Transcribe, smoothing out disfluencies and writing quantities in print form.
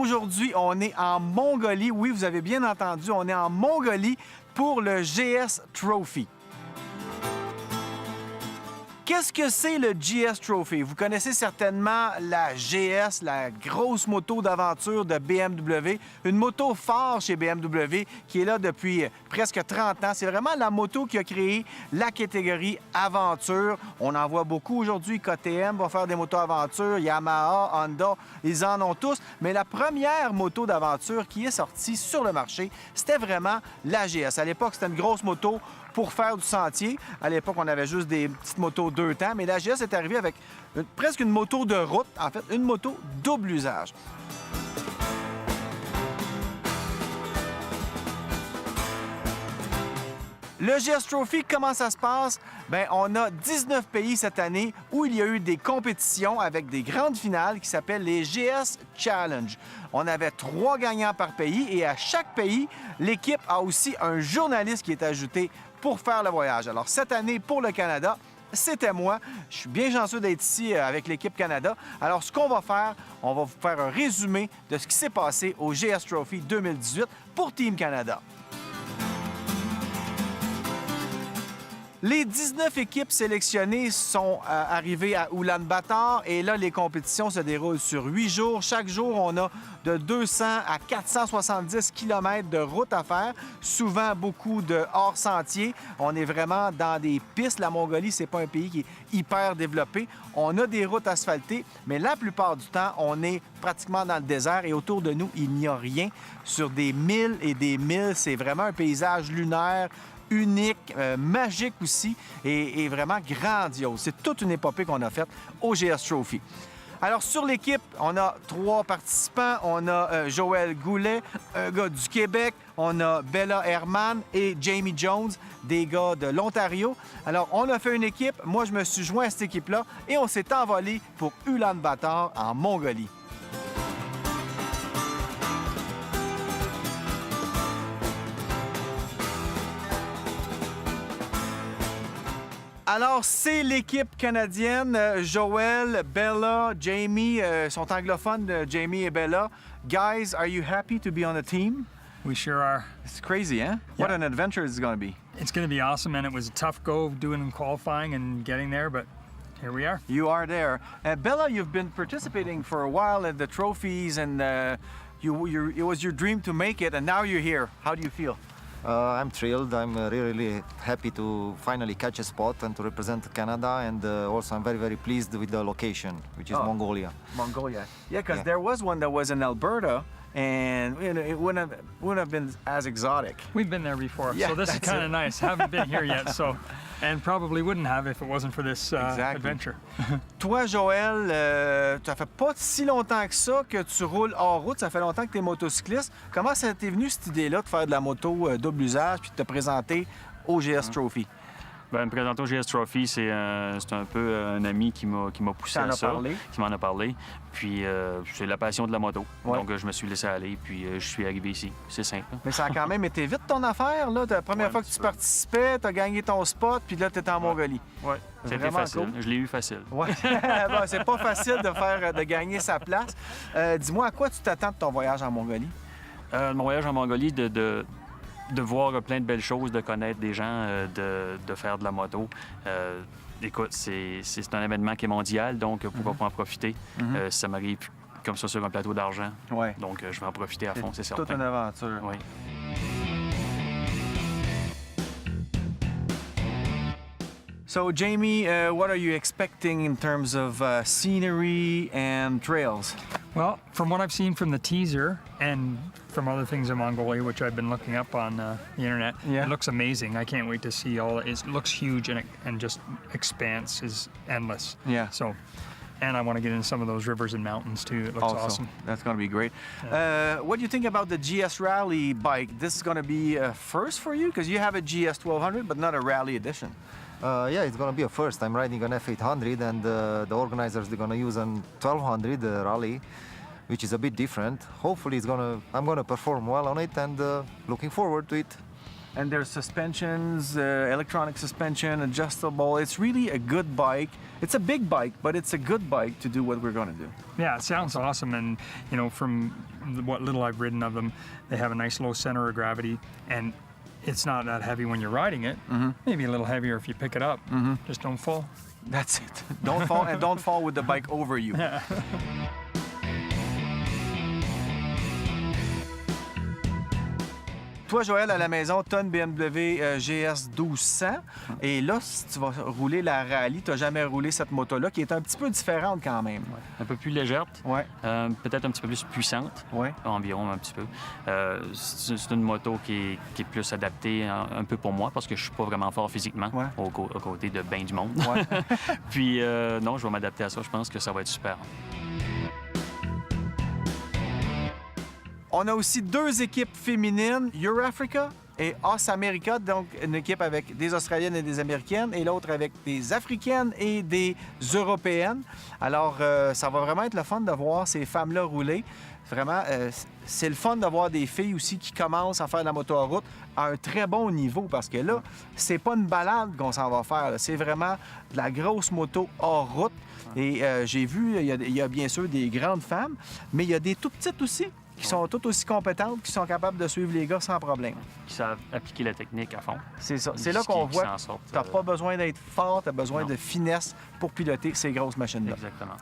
aujourd'hui, on est en Mongolie. Oui, vous avez bien entendu, on est en Mongolie pour le GS Trophy. Qu'est-ce que c'est le GS Trophy? Vous connaissez certainement la GS, la grosse moto d'aventure de BMW, une moto phare chez BMW qui est là depuis presque 30 ans. C'est vraiment la moto qui a créé la catégorie aventure. On en voit beaucoup aujourd'hui. KTM va faire des motos aventure, Yamaha, Honda, ils en ont tous. Mais la première moto d'aventure qui est sortie sur le marché, c'était vraiment la GS. À l'époque, c'était une grosse moto pour faire du sentier. À l'époque, on avait juste des petites motos 2 temps, mais la GS est arrivée avec presque une moto de route, en fait, une moto double usage. Le GS Trophy, comment ça se passe? Bien, on a 19 pays cette année où il y a eu des compétitions avec des grandes finales qui s'appellent les GS Challenge. On avait 3 gagnants par pays et à chaque pays, l'équipe a aussi un journaliste qui est ajouté pour faire le voyage. Alors, cette année, pour le Canada, c'était moi. Je suis bien chanceux d'être ici avec l'équipe Canada. Alors, ce qu'on va faire, on va vous faire un résumé de ce qui s'est passé au GS Trophy 2018 pour Team Canada. Les 19 équipes sélectionnées sont arrivées à Oulan-Bator et là, les compétitions se déroulent sur 8 jours. Chaque jour, on a de 200 à 470 km de route à faire, souvent beaucoup de hors-sentier. On est vraiment dans des pistes. La Mongolie, c'est pas un pays qui est hyper développé. On a des routes asphaltées, mais la plupart du temps, on est pratiquement dans le désert et autour de nous, il n'y a rien. Sur des milles et des milles, c'est vraiment un paysage lunaire, unique, magique aussi et vraiment grandiose. C'est toute une épopée qu'on a faite au GS Trophy. Alors, sur l'équipe, on a 3 participants. On a Joël Goulet, un gars du Québec. On a Bella Herman et Jamie Jones, des gars de l'Ontario. Alors, on a fait une équipe. Moi, je me suis joint à cette équipe-là et on s'est envolé pour Oulan-Bator en Mongolie. Alors, c'est l'équipe canadienne. Joël, Bella, Jamie sont anglophones, Jamie et Bella. Guys, are you happy to be on the team? We sure are. It's crazy, huh? What an adventure it's going to be. It's going to be awesome, and it was a tough go doing qualifying and getting there, but here we are. You are there. Bella, you've been participating for a while at the trophies, and it was your dream to make it, and now you're here. How do you feel? I'm thrilled. I'm really happy to finally catch a spot and to represent Canada, and also I'm very pleased with the location, which is Mongolia. Mongolia. Yeah, because there was one that was in Alberta, and it wouldn't have been as exotic. We've been there before, Yeah, so this is that's kind it. of nice. Haven't been here yet, so, and probably wouldn't have if it wasn't for this adventure. Toi, Joël, ça fait pas si longtemps que ça que tu roules hors route. Ça fait longtemps que tu es motocycliste. Comment ça t'est venu cette idée-là de faire de la moto double usage puis de te présenter au GS Trophy? Ben, me présenter au GS Trophy, c'est un peu un ami qui m'a poussé à ça, qui m'en a parlé. Puis c'est la passion de la moto. Ouais. Donc je me suis laissé aller, puis je suis arrivé ici. C'est simple. Mais ça a quand même été vite ton affaire, là. La première fois que tu participais, tu as gagné ton spot, puis là, tu étais en Mongolie. Oui, c'était Vraiment facile. cool. Je l'ai eu facile. Ouais. Bon, c'est pas facile de gagner sa place. Dis-moi, à quoi tu t'attends de ton voyage en Mongolie? Mon voyage en Mongolie, de voir plein de belles choses, de connaître des gens, de faire de la moto. Écoute, c'est un événement qui est mondial, donc pourquoi pas en profiter? Ça m'arrive comme ça sur un plateau d'argent. Ouais. Donc je vais en profiter à fond, c'est certain. Toute une aventure. Oui. So, Jamie, what are you expecting in terms of scenery and trails? Well, from what I've seen from the teaser and from other things in Mongolia, which I've been looking up on the internet, it looks amazing. I can't wait to see all it. It looks huge, and just expanse is endless. Yeah. So, and I want to get into some of those rivers and mountains too. It looks awesome. That's going to be great. What do you think about the GS Rally bike? This is going to be a first for you because you have a GS 1200, but not a rally edition. Yeah, it's gonna be a first. I'm riding an F800, and the organizers they're gonna use an 1200 rally, which is a bit different. Hopefully, I'm gonna perform well on it, and looking forward to it. and there's suspensions, electronic suspension, adjustable. It's really a good bike. It's a big bike, but it's a good bike to do what we're going to do. Yeah, it sounds awesome. And, you know, from what little I've ridden of them, they have a nice low center of gravity, and it's not that heavy when you're riding it. Maybe a little heavier if you pick it up. Just don't fall. That's it. Don't fall, and don't fall with the bike over you. Toi, Joël, à la maison, tu as une BMW GS 1200. Et là, si tu vas rouler la rallye, tu n'as jamais roulé cette moto-là, qui est un petit peu différente quand même. Un peu plus légère, Ouais. peut-être un petit peu plus puissante, Ouais. environ un petit peu. C'est une moto qui est plus adaptée un peu pour moi parce que je suis pas vraiment fort physiquement Ouais. aux côtés de bien du monde. Ouais. Puis non, je vais m'adapter à ça. Je pense que ça va être super. On a aussi deux équipes féminines, Eurafrica et Os America, donc une équipe avec des Australiennes et des Américaines, et l'autre avec des Africaines et des Européennes. Alors, ça va vraiment être le fun de voir ces femmes-là rouler. Vraiment, c'est le fun de voir des filles aussi qui commencent à faire de la moto à route à un très bon niveau, parce que là, c'est pas une balade qu'on s'en va faire, là. C'est vraiment de la grosse moto hors route. Et j'ai vu, il y a bien sûr des grandes femmes, mais il y a des tout petites aussi, qui sont toutes aussi compétentes, qui sont capables de suivre les gars sans problème. Qui savent appliquer la technique à fond. C'est ça. C'est là qu'on voit que tu n'as pas besoin d'être fort, tu as besoin Non. de finesse pour piloter ces grosses machines-là. Exactement.